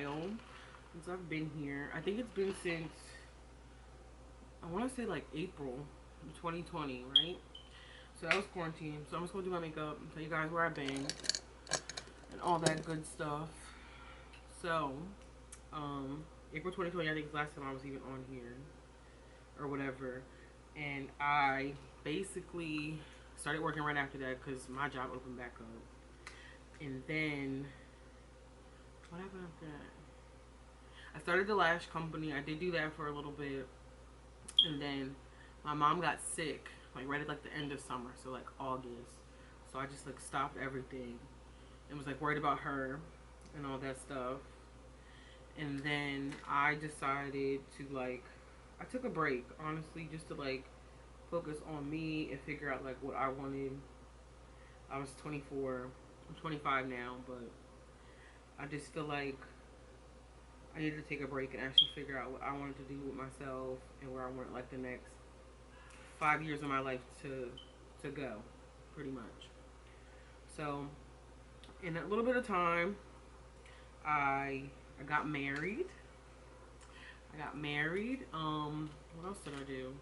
while since I've been here. I think it's been since, I want to say like April 2020, right? So that was quarantine. So I'm just going to do my makeup and tell you guys where I've been and all that good stuff. So, April 2020, I think is the last time I was even on here or whatever. And I basically started working right after that because my job opened back up. And then, what happened after that? I started the lash company. I did do that for a little bit. And then my mom got sick, like right at like the end of summer, so like August. So I just like stopped everything and was like worried about her and all that stuff. And then I decided to like, I took a break, honestly, just to like focus on me and figure out like what I wanted. I was 24, I'm 25 now, but I just feel like I needed to take a break and actually figure out what I wanted to do with myself and where I wanted like the next 5 years of my life to go, pretty much. So in a little bit of time, I I got married. What else did I do?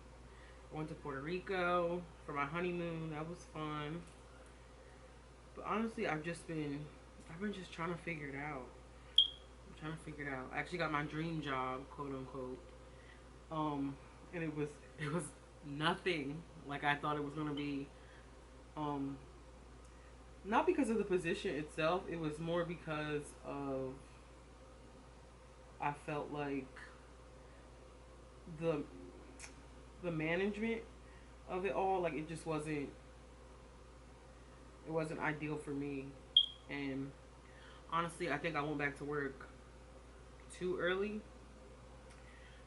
I went to Puerto Rico for my honeymoon. That was fun. But honestly, I've been just trying to figure it out. I'm trying to figure it out. I actually got my dream job, quote unquote. And it was nothing like I thought it was gonna be. Um, Not because of the position itself. It was more because of I felt like the the management of it all, like it just wasn't ideal for me. And honestly, I think I went back to work too early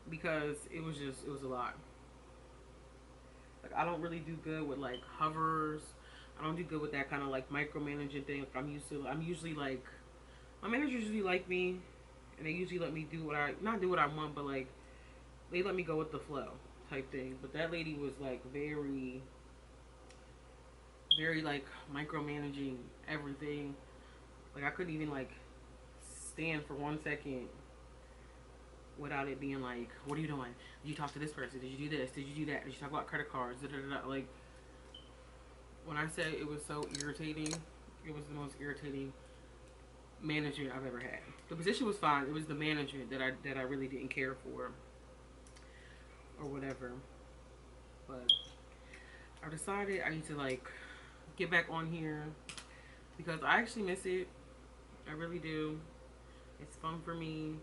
because it was a lot. Like I don't really do good with like hovers. I don't do good with that kind of like micromanaging thing. Like I'm usually like my managers usually like me, and they usually let me do what I not do what I want, but like they let me go with the flow type thing. But that lady was like very like micromanaging everything. Like I couldn't even like stand for 1 second without it being like, "What are you doing? Did you talk to this person? Did you do this? Did you do that? Did you talk about credit cards?" Da, da, da, da. Like when I say it was so irritating, it was the most irritating management I've ever had. The position was fine. It was the management that I really didn't care for or whatever. But I decided I need to like get back on here because I actually miss it. I really do. It's fun for me,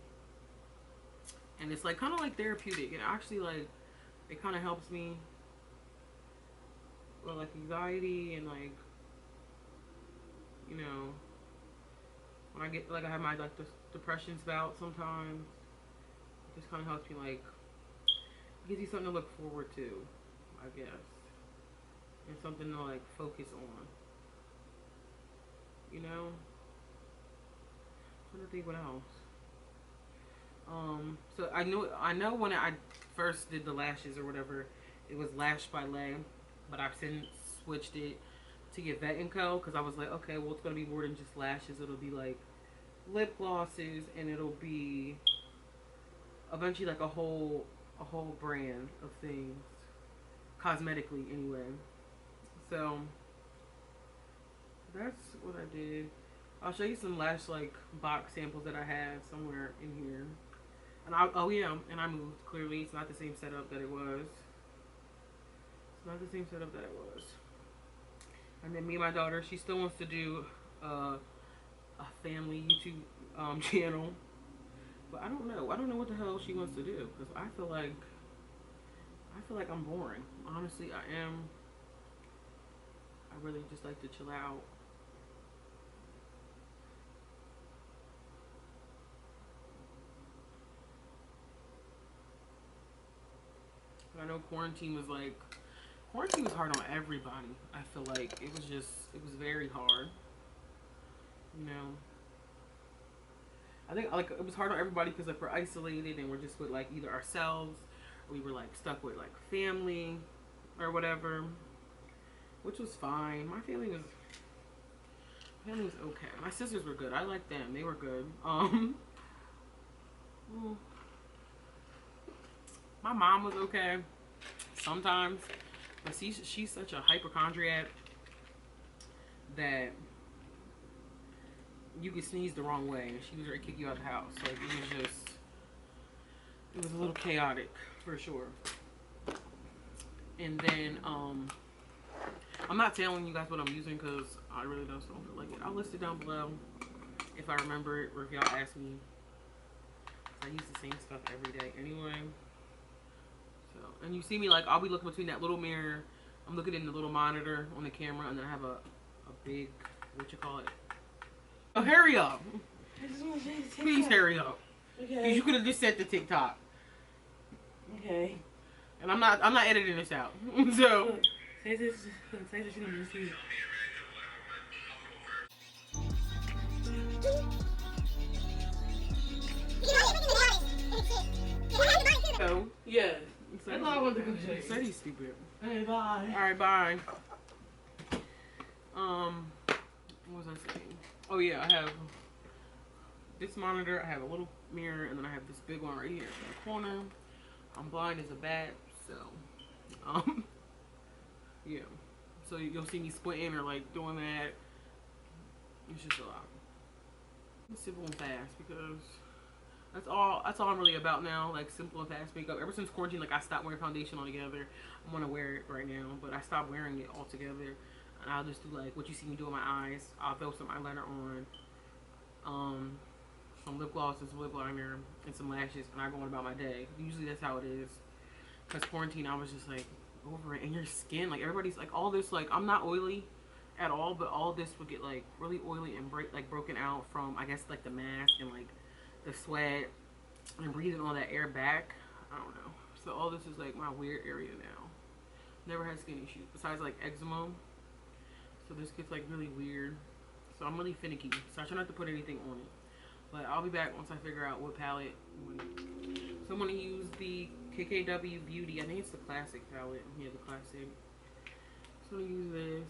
and it's like kind of like therapeutic. It actually like it kind of helps me with like anxiety and like you know when I get like I have my like depression bout sometimes. It just kind of helps me like gives you something to look forward to, I guess, and something to like focus on. You know, I'm trying to think what else. So I know when I first did the lashes or whatever, it was Lash by Lay, but I've since switched it to get Vet and Co. Because I was like, okay, well it's gonna be more than just lashes. It'll be like lip glosses, and it'll be eventually like a whole brand of things, cosmetically anyway. So that's what I did. I'll show you some lash like box samples that I have somewhere in here. And oh yeah, and I moved. Clearly, it's not the same setup that it was. It's not the same setup that it was. And then me and my daughter, she still wants to do a family YouTube channel, but I don't know. I don't know what the hell she wants to do because I feel like I'm boring. Honestly, I am. I really just like to chill out. But I know quarantine was hard on everybody. I feel like it was very hard. You know, I think like it was hard on everybody because like we're isolated and we're just with like either ourselves or we were like stuck with like family or whatever, which was fine. My family was okay. My sisters were good. I liked them. They were good. My mom was okay sometimes, but she's such a hypochondriac that you could sneeze the wrong way and she was ready to kick you out of the house. Like, it was a little chaotic for sure. And then I'm not telling you guys what I'm using because I really don't feel like it. I'll list it down below if I remember it or if y'all ask me. I use the same stuff every day anyway. So, and you see me, like, I'll be looking between that little mirror. I'm looking in the little monitor on the camera, and then I have a big, what you call it? Oh, hurry up. I just want to say TikTok. Please hurry up. Okay. Because you could have just said the TikTok. Okay. And I'm not editing this out. So. Say this you don't see. So, yeah. That's all I want to go say. Said he's stupid. Hey, bye. Alright, bye. What was I saying? Oh yeah, I have this monitor, I have a little mirror, and then I have this big one right here in the corner. I'm blind as a bat, so yeah. So you'll see me squinting or like doing that. It's just a lot. It's simple and fast because that's all I'm really about now. Like simple and fast makeup. Ever since quarantine, like I stopped wearing foundation altogether. I'm gonna wear it right now, but I stopped wearing it altogether. And I'll just do like what you see me do with my eyes. I'll throw some eyeliner on, some lip gloss and some lip liner and some lashes, and I go on about my day. Usually that's how it is. Cause quarantine, I was just like over it. And your skin, like everybody's like all this, like I'm not oily at all, but all this would get like really oily and broken out from I guess like the mask and like the sweat and breathing all that air back. I don't know. So all this is like my weird area now. Never had skin issues besides like eczema. So this gets like really weird. So I'm really finicky. So I try not to put anything on it. But I'll be back once I figure out what palette. So I'm going to use the KKW Beauty. I think it's the classic palette. Yeah, the classic. So I'm going to use this.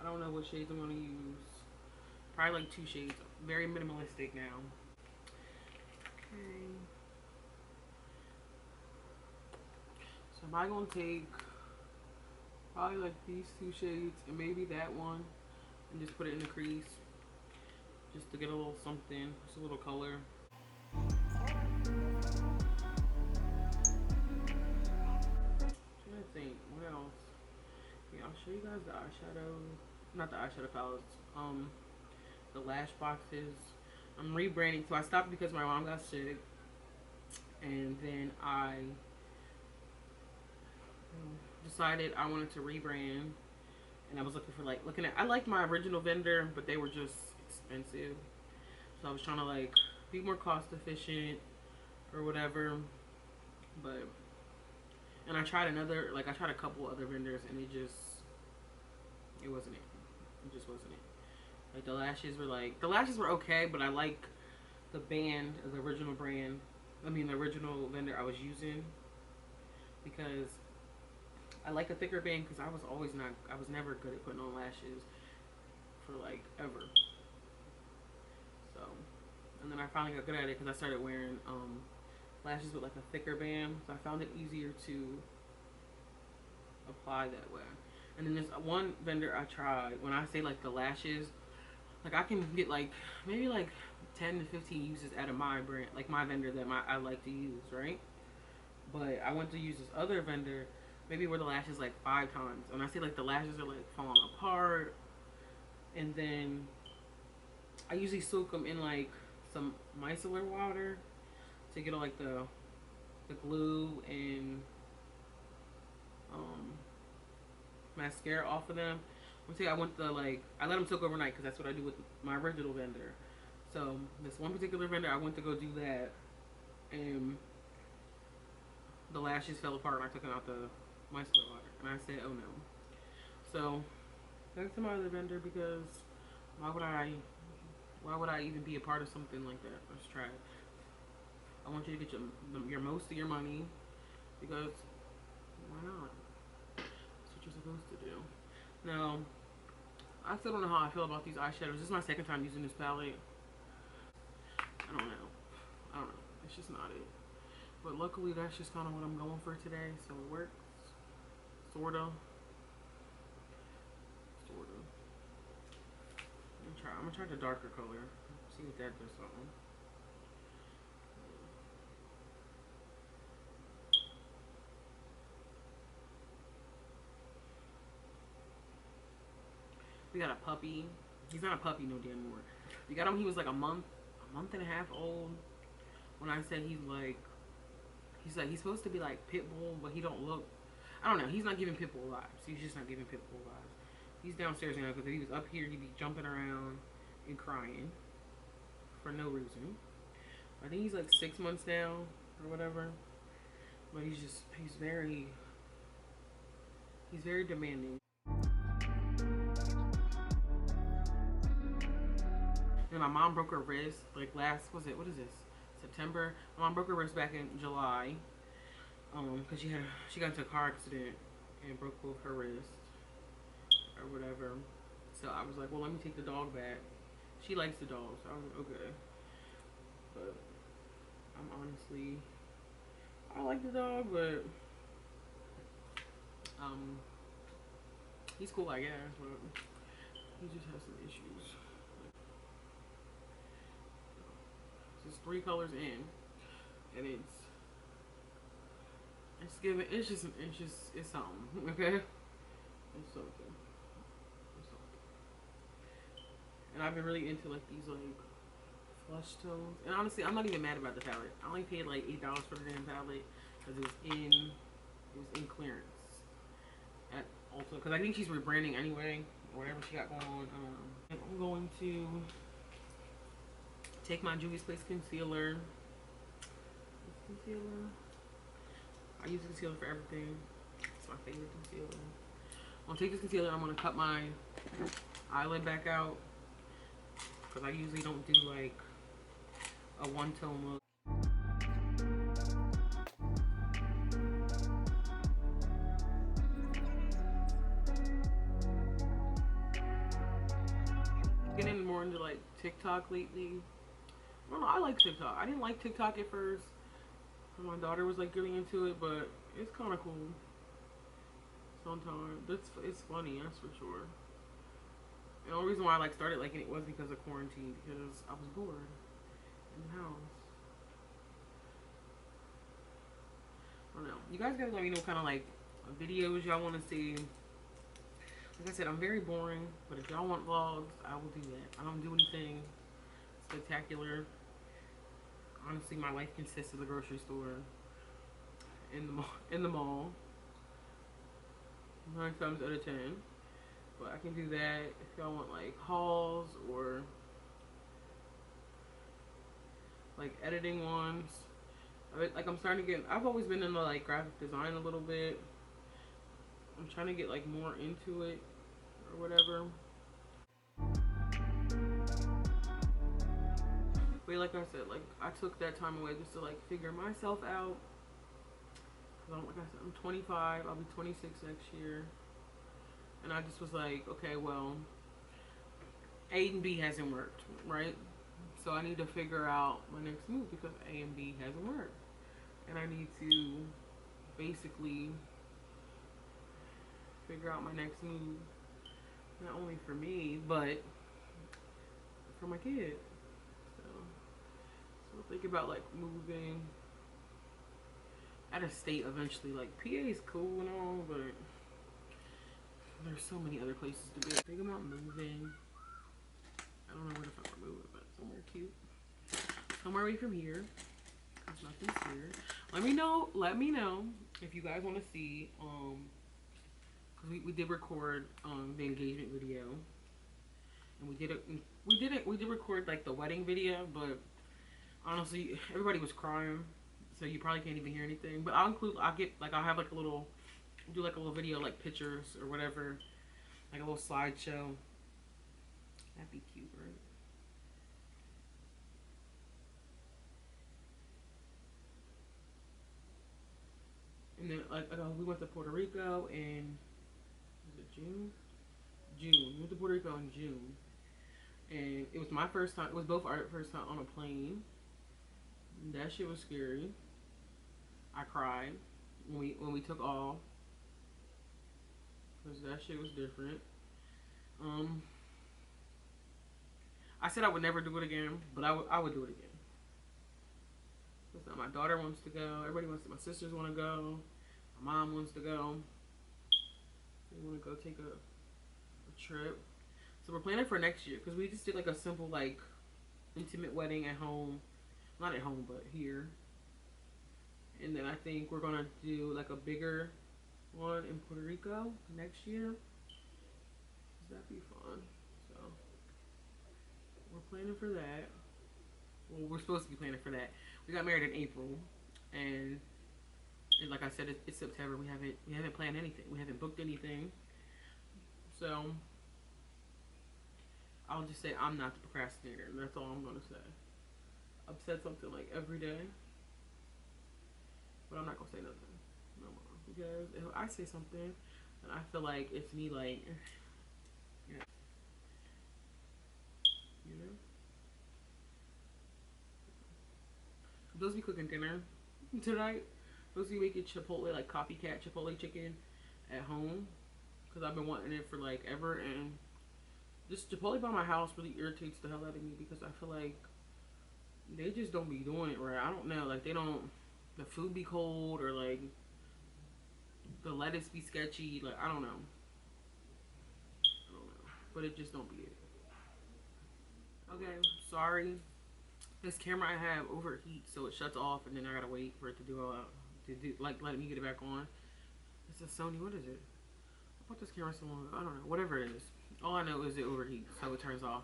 I don't know what shades I'm going to use. Probably like 2 shades. Very minimalistic now. Okay. So am I going to take probably like these 2 shades and maybe that one and just put it in the crease just to get a little something, just a little color. I'm trying to think, what else? Yeah, I'll show you guys the eyeshadow, not the eyeshadow palettes, the lash boxes. I'm rebranding, so I stopped because my mom got sick, and then I decided I wanted to rebrand, and I was looking for I liked my original vendor, but they were just expensive, so I was trying to like be more cost efficient or whatever. But and I tried a couple other vendors, and it wasn't it. It just wasn't it. Like the lashes were okay, but I like the original vendor I was using, because I like a thicker band, because I was never good at putting on lashes for like ever. So, and then I finally got good at it because I started wearing lashes with like a thicker band, so I found it easier to apply that way. And then there's one vendor I tried. When I say like the lashes, like I can get like maybe like 10 to 15 uses out of my brand, like my vendor that I like to use, right? But I went to use this other vendor, maybe wear the lashes like 5 times, and I see like the lashes are like falling apart, and then I usually soak them in like some micellar water to get all like the glue and mascara off of them. I let them soak overnight because that's what I do with my original vendor. So this one particular vendor, I went to go do that, and the lashes fell apart, and I took them out the micellar water, and I said, oh no. So back to my other vendor, because why would I even be a part of something like that? Let's try it. I want you to get your most of your money, because why not? That's what you're supposed to do. Now, I still don't know how I feel about these eyeshadows. This is my second time using this palette. I don't know. It's just not it. But luckily, that's just kind of what I'm going for today, so it works. Sorta. Sorta. I'm gonna try the darker color. See if that does something. We got a puppy. He's not a puppy no damn more. We got him. He was like a month and a half old. When I said he's like he's supposed to be like pit bull, but he don't look. I don't know. He's not giving pit bull vibes. He's just not giving pit bull vibes. He's downstairs now because if he was up here, he'd be jumping around and crying for no reason. I think he's like 6 months now or whatever. But he's very demanding. And my mom broke her wrist like what is this? September. My mom broke her wrist back in July. Because she got into a car accident and broke both her wrists or whatever. So I was like, well, let me take the dog back. She likes the dog, so I was like, okay. But I like the dog, but he's cool, I guess, but he just has some issues. It's 3 colors in, and it's something, okay? It's something. And I've been really into like these like flush tones. And honestly, I'm not even mad about the palette. I only paid like $8 for the damn palette because it was in clearance at Ulta. Because I think she's rebranding anyway, or whatever she got going on. And I'm going to take my Juvia's Place concealer. I use concealer for everything. It's my favorite concealer. I'm gonna take this concealer. I'm gonna cut my eyelid back out because I usually don't do like a one-tone look. Getting more into like TikTok lately. I don't know. I like TikTok. I didn't like TikTok at first. My daughter was like getting into it, but it's kind of cool. Sometimes it's funny, that's for sure. And the only reason why I like started liking it was because of quarantine, because I was bored in the house. I don't know. You guys gotta let me know what kind of like videos y'all want to see. Like I said, I'm very boring, but if y'all want vlogs, I will do that. I don't do anything spectacular. Honestly, my life consists of the grocery store, in the mall, 9 times out of 10. But I can do that if y'all want like hauls or like editing ones. Like I'm starting to get. I've always been into like graphic design a little bit. I'm trying to get like more into it or whatever. But like I said, like I took that time away just to like figure myself out. Cause like I said, I'm 25. I'll be 26 next year. And I just was like, okay, well, A and B hasn't worked, right? So I need to figure out my next move because A and B hasn't worked. And I need to basically figure out my next move. Not only for me, but for my kid. So think about like moving out of state eventually. Like PA is cool and all, but there's so many other places to be. Think about moving. I don't know where the fuck I'm moving, but somewhere cute. Somewhere away from here. Cause nothing's here. Let me know if you guys want to see cause we did record the engagement video. And we did record like the wedding video, but honestly everybody was crying, so you probably can't even hear anything. But I'll have like a little video, like pictures or whatever, like a little slideshow. That'd be cute, right? And then we went to Puerto Rico in, was it June? June. We went to Puerto Rico in June. And it was my first time. It was both our first time on a plane. That shit was scary. I cried when we took off, because that shit was different. I said I would never do it again, but I would do it again. Because my daughter wants to go. Everybody wants to. My sisters want to go. My mom wants to go. They want to go take a trip. So we're planning for next year, because we just did like a simple like intimate wedding at home. Not at home, but here. And then I think we're gonna do like a bigger one in Puerto Rico next year. That'd be fun. So we're planning for that. Well, we're supposed to be planning for that. We got married in April, and like I said, it's September. We haven't planned anything. We haven't booked anything. So I'll just say I'm not the procrastinator. That's all I'm gonna say. I've said something like every day, but I'm not gonna say nothing no more, because if I say something and I feel like it's me, like, yeah, you know. I'm supposed to be cooking dinner tonight. I'm supposed to be making Chipotle, like copycat Chipotle chicken at home, because I've been wanting it for like ever, and this Chipotle by my house really irritates the hell out of me, because I feel like they just don't be doing it right. I don't know, like they don't, the food be cold, or like the lettuce be sketchy, like I don't know, but it just don't be it. Okay, sorry. This camera I have overheats, so it shuts off, and then I gotta wait for it to do like let me get it back on. It's a Sony. What is it? I bought this camera so long ago. I don't know. Whatever it is. All I know is it overheats, so it turns off.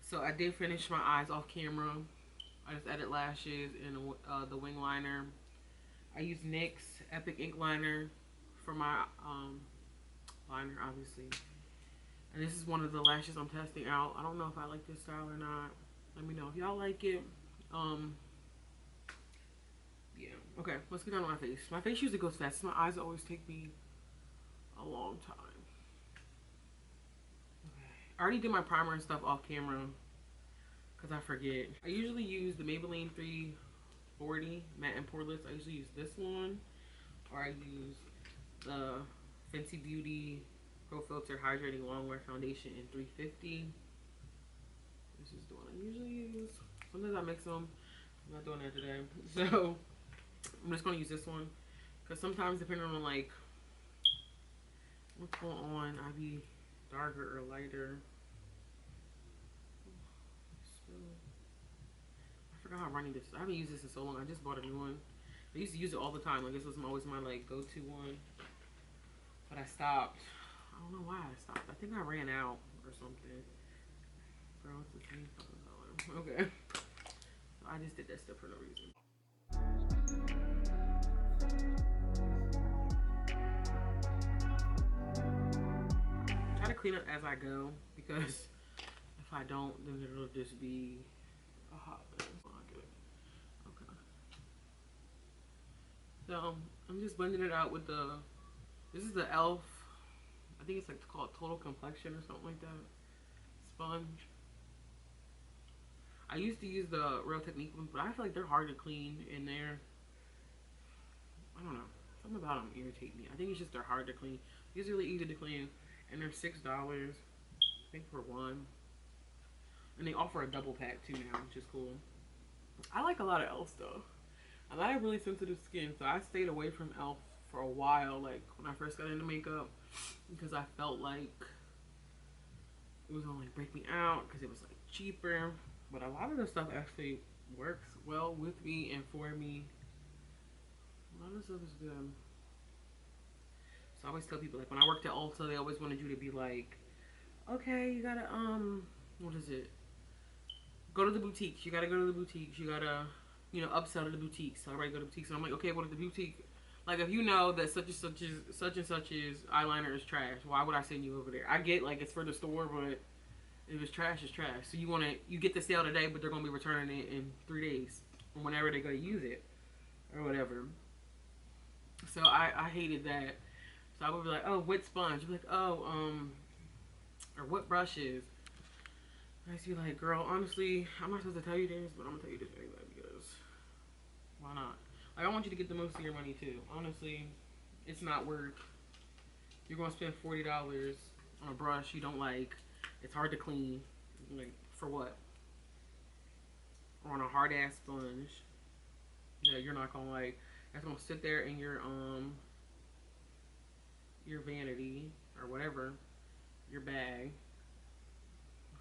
So I did finish my eyes off camera. I just added lashes and the wing liner. I used NYX Epic Ink Liner for my liner, obviously. And this is one of the lashes I'm testing out. I don't know if I like this style or not. Let me know if y'all like it. Yeah. Okay, let's get down to my face. My face usually goes fast. My eyes always take me a long time. Okay. I already did my primer and stuff off camera, because I forget. I usually use the Maybelline 340 Matte and Poreless. I usually use this one. Or I use the Fenty Beauty Pro Filter Hydrating Longwear Foundation in 350. This is the one I usually use. Sometimes I mix them. I'm not doing that today. So I'm just gonna use this one, because sometimes depending on like what's going on, I be darker or lighter. I forgot how running this. I haven't used this in so long. I just bought a new one. I used to use it all the time. Like this was always my like go-to one, but I stopped. I don't know why I stopped. I think I ran out or something. Bro, it's the same fucking color. Okay. So I just did that stuff for no reason. Try to clean up as I go, because if I don't, then it'll just be a hot mess. Okay. So I'm just blending it out with this is the e.l.f. I think it's like called Total Complexion or something like that. Sponge. I used to use the Real Technique ones, but I feel like they're hard to clean, and I don't know, something about them irritate me. I think it's just they're hard to clean. These are really easy to clean, and they're $6, I think, for one. And they offer a double pack too now, which is cool. I like a lot of e.l.f. stuff. And I have really sensitive skin, so I stayed away from e.l.f. for a while, like when I first got into makeup, because I felt like it was gonna like break me out, because it was like cheaper. But a lot of the stuff actually works well with me and for me. A lot of stuff is good. So I always tell people, like when I worked at Ulta, they always wanted you to be like, okay, you gotta what is it? Go to the boutiques. You gotta go to the boutiques. You gotta, you know, upsell to the boutiques. So everybody go to the boutiques. And I'm like, okay, what is the boutique? Like, if you know that such and such is eyeliner is trash, why would I send you over there? I get like it's for the store, but if it's trash, it's trash. So you get the sale today, but they're gonna be returning it in 3 days, or whenever they're gonna use it, or whatever. So I hated that. So I would be like, oh, wet sponge. You'd be like, oh, or what brushes. I used to be like, girl, honestly, I'm not supposed to tell you this, but I'm gonna tell you this anyway, because why not? Like, I want you you to get the most of your money too. Honestly, it's not worth. You're gonna spend $40 on a brush you don't like. It's hard to clean. Like, for what? Or on a hard ass sponge that you're not gonna like. That's gonna sit there in your vanity or whatever, your bag,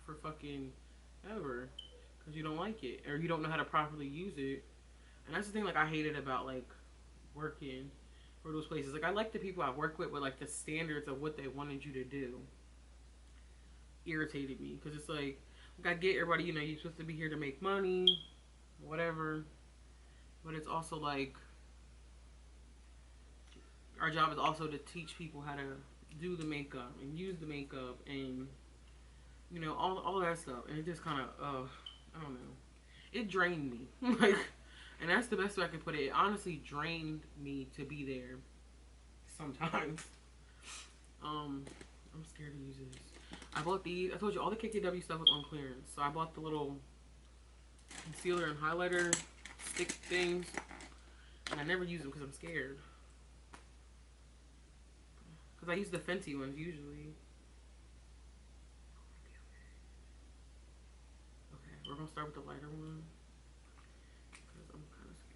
for fucking ever, because you don't like it or you don't know how to properly use it. And that's the thing, like, I hated about like working for those places. Like, I like the people I work with, but like the standards of what they wanted you to do irritated me, because it's like I get everybody, you know, you're supposed to be here to make money, whatever, but it's also like our job is also to teach people how to do the makeup and use the makeup and, you know, all that stuff. And it just kind of, I don't know, it drained me. Like, and that's the best way I can put it. It honestly drained me to be there sometimes. I'm scared to use this. I bought these. I told you all the KKW stuff was on clearance, so I bought the little concealer and highlighter stick things, and I never use them because I'm scared. Because I use the Fenty ones usually. Okay, we're gonna start with the lighter one because I'm kind of scared.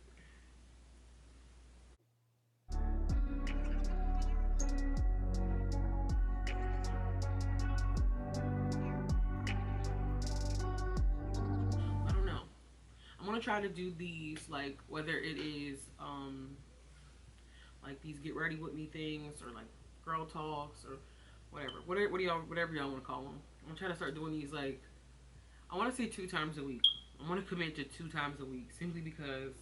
I don't know. I'm gonna try to do these, like, whether it is like these get ready with me things, or like girl talks, or whatever y'all want to call them. I'm gonna try to start doing these, like, I want to say 2 times a week. I want to commit to 2 times a week, simply because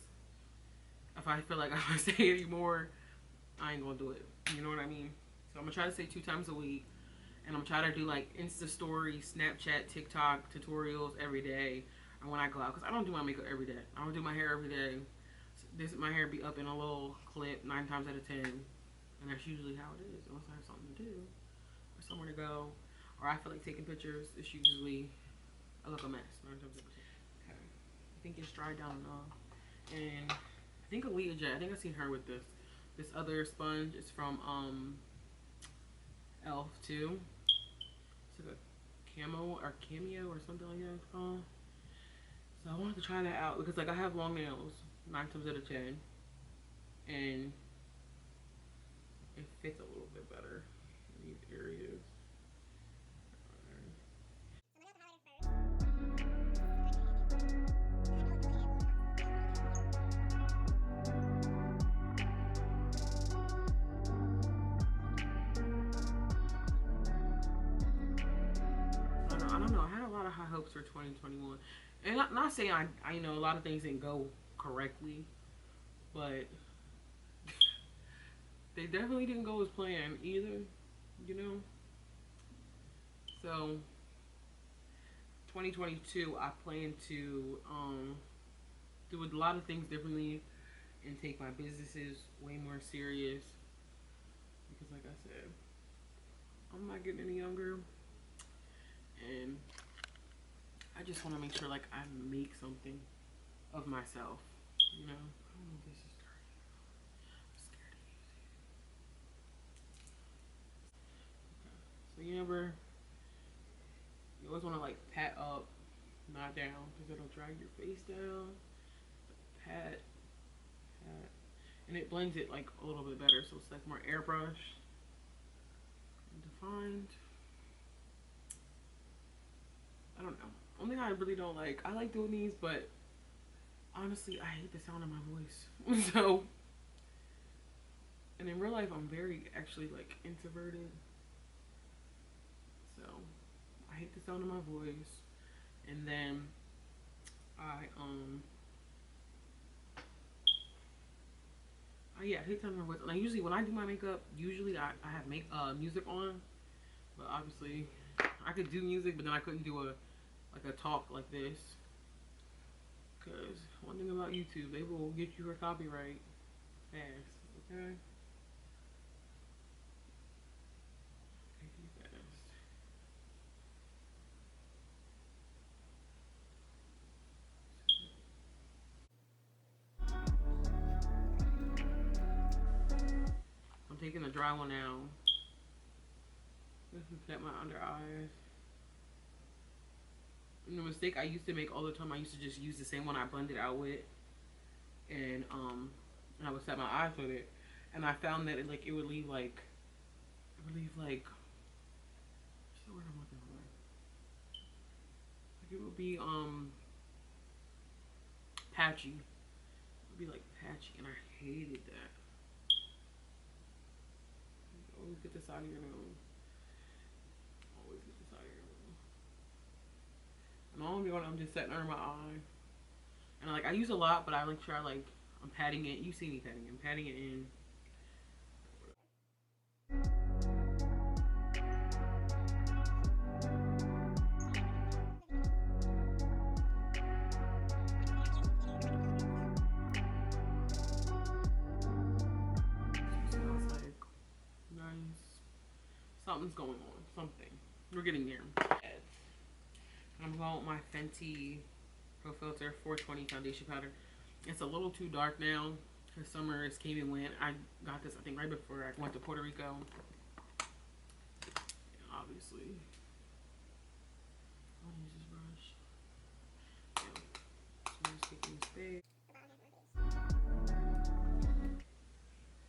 if I feel like if I say anymore, I ain't gonna do it. You know what I mean? So I'm gonna try to say 2 times a week, and I'm trying to do like Insta stories, Snapchat, TikTok tutorials every day, or when I go out, because I don't do my makeup every day. I don't do my hair every day. This my hair be up in a little clip 9 times out of 10, and that's usually how it is. Unless I have something to do or somewhere to go, or I feel like taking pictures, it's usually I look a mess 9 times out of 10. Okay, I think it's dried down enough, and I think Ellainayvette, I think I've seen her with this other sponge. It's from Elf too. It's like a cameo or something like that it's called. So I wanted to try that out because, like, I have long nails 9 times out of 10, and it fits a little bit better in these areas. I don't know. I had a lot of high hopes for 2021, and not saying I you know, a lot of things didn't go correctly, but they definitely didn't go as planned either, you know. So 2022, I plan to do a lot of things differently and take my businesses way more serious, because, like I said, I'm not getting any younger, and I just want to make sure, like, I make something of myself, you know. I don't know if this is dirty. I'm scared to use it. Okay. So you always want to, like, pat up, not down, because it'll drag your face down. Pat, pat, and it blends it, like, a little bit better, so it's like more airbrush and defined. I don't know. Only thing I really don't like, I like doing these, but honestly, I hate the sound of my voice. So, and in real life, I'm very, actually, like, introverted. So, I hate the sound of my voice. And then, yeah, I hate the sound of my voice. And I usually, when I do my makeup, usually I have music on. But obviously, I could do music, but then I couldn't do a talk like this. Because one thing about YouTube, they will get you for copyright fast, okay? taking the dry one now. This is set my under eyes. And the mistake I used to make all the time, I used to just use the same one I blended out with, and I would set my eyes with it, and I found that it would leave like what's the word I'm looking for? Like it would be patchy. It would be like patchy, and I hated that. Always get this out of your nose. Always get this out of your nose. And all I'm doing, I'm just setting under my eye. And like I use a lot, but I like try like I'm patting it. You see me patting it. I'm patting it in. Smells like nice. Something's going on. Something. We're getting there. I'm going with my Fenty Pro Filter 420 foundation powder. It's a little too dark now because summer is came and went. I got this I think right before I went to Puerto Rico. Obviously. I'll use this brush. Yeah. So I'm just taking this big.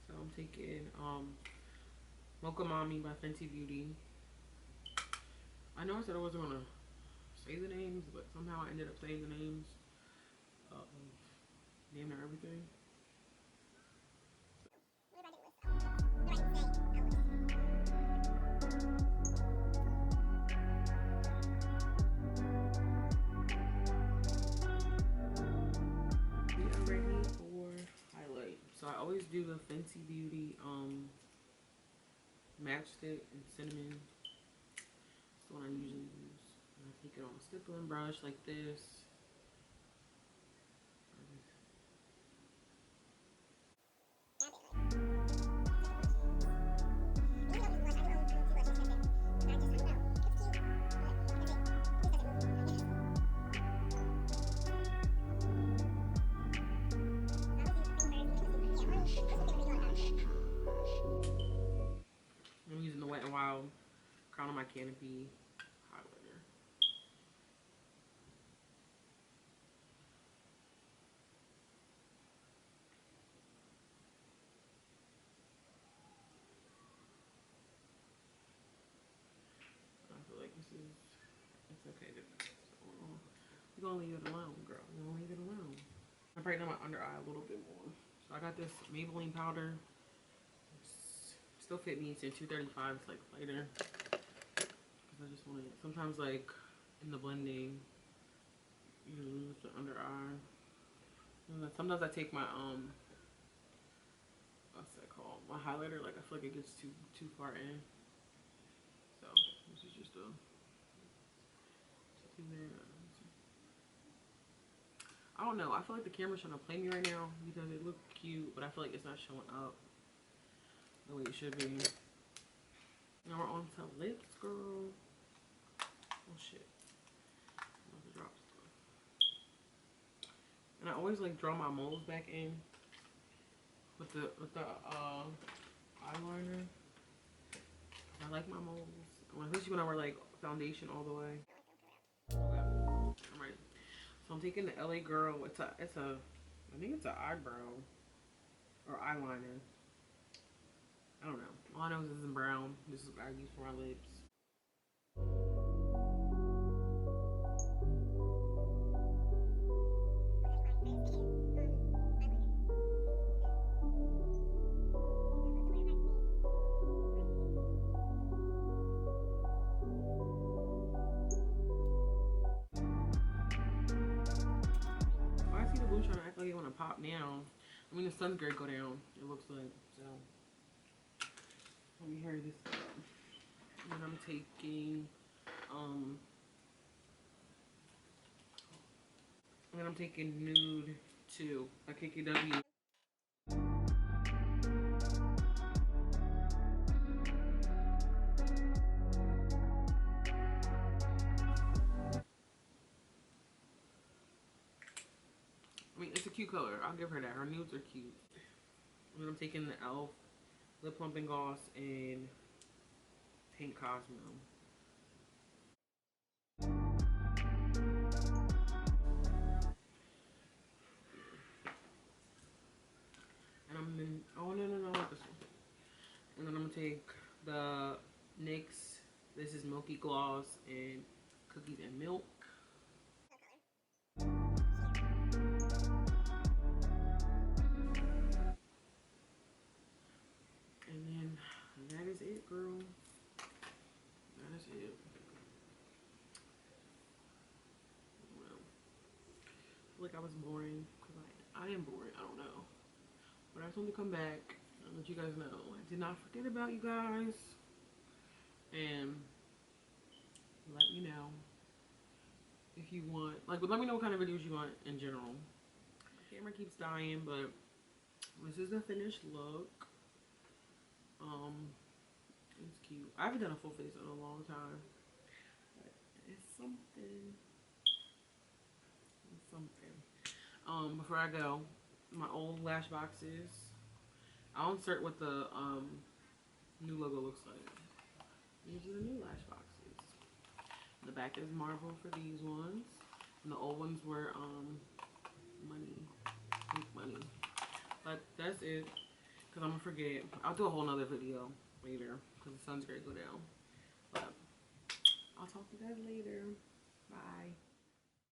So I'm taking Mocha Mommy by Fenty Beauty. I know I said I wasn't gonna say the names, but somehow I ended up saying the names of damn near everything. We are ready for highlight. So I always do the Fenty Beauty Matchstick and Cinnamon. That's the one I usually use. And I take it on a stippling brush like this. I'm using the Wet n Wild Crown on My Canopy highlighter. I feel like it's okay. We're gonna leave it alone, girl. We're gonna leave it alone. I'm brightening my under eye a little bit more. So I got this Maybelline powder. Still fit me. It's in 235. It's like lighter. Because I just want to. Sometimes like in the blending, you lose the under eye. Sometimes I take my what's that called? My highlighter. Like I feel like it gets too far in. So this is just a. I don't know. I feel like the camera's trying to play me right now because it looks cute, but I feel like it's not showing up the way it should be. Now we're on to lips, girl. Oh shit. I'm about to drop stuff. And I always like draw my moles back in with the eyeliner. I like my moles, especially when I wear like foundation all the way. Okay. I'm ready. So I'm taking the LA Girl. I think it's an eyebrow or eyeliner. I don't know. All I know is this is in brown. This is what I use for my lips. I see the blue trying to act like it want to pop now. I mean, the sun's gonna go down. It looks like so. Let me hurry this up. And I'm taking Nude 2 by KKW. I mean, it's a cute color. I'll give her that. Her nudes are cute. And I'm taking the e.l.f. lip plumping gloss and Pink Cosmo. And I'm in, oh no, this one. And then I'm gonna take the NYX, this is Milky Gloss and Cookies and Milk. And then that is it, girl. That is it. Well, I feel like I was boring, because I am boring, I don't know. But I just want to come back and let you guys know I did not forget about you guys. And let me know if you want, like, let me know what kind of videos you want in general. My camera keeps dying, but this is the finished look. It's cute. I haven't done a full face in a long time, but it's something. It's something. Before I go, my old lash boxes. I'll insert what the new logo looks like. These are the new lash boxes. The back is marble for these ones, and the old ones were money, pink money. But that's it, because I'm gonna forget. I'll do a whole nother video later because the sun's gonna go down. But I'll talk to you guys later. Bye.